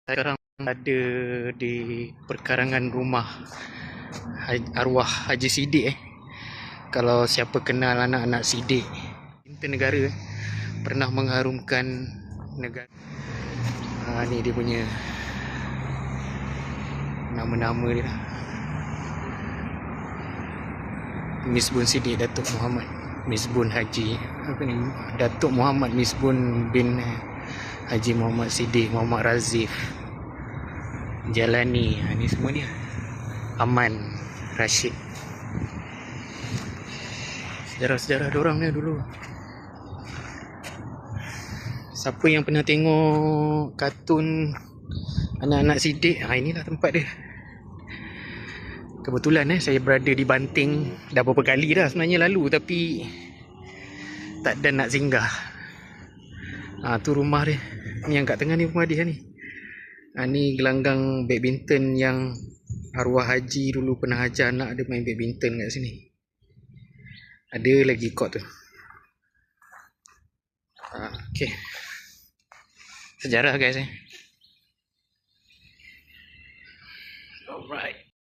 Sekarang ada di perkarangan rumah arwah Haji Siddiq. Kalau siapa kenal anak-anak Siddiq, cinta negara, pernah mengharumkan negara. Ni dia punya nama-nama dia. Misbun Siddiq Datuk Muhammad Misbun Haji Datuk Muhammad Misbun bin Haji Muhammad Siddiq Muhammad Razif Jalani. Ni semua dia. Aman Rashid. Sejarah-sejarah diorang ni dulu. Siapa yang pernah tengok kartun anak-anak Siddiq, inilah tempat dia. Kebetulan saya berada di Banting dah beberapa kali dah sebenarnya lalu, tapi tak ada nak singgah. Tu rumah dia. Ni yang kat tengah ni rumah dia ni. Ni gelanggang badminton yang arwah Haji dulu pernah ajar anak dia main badminton kat sini. Ada lagi court tu. Okay. Sejarah guys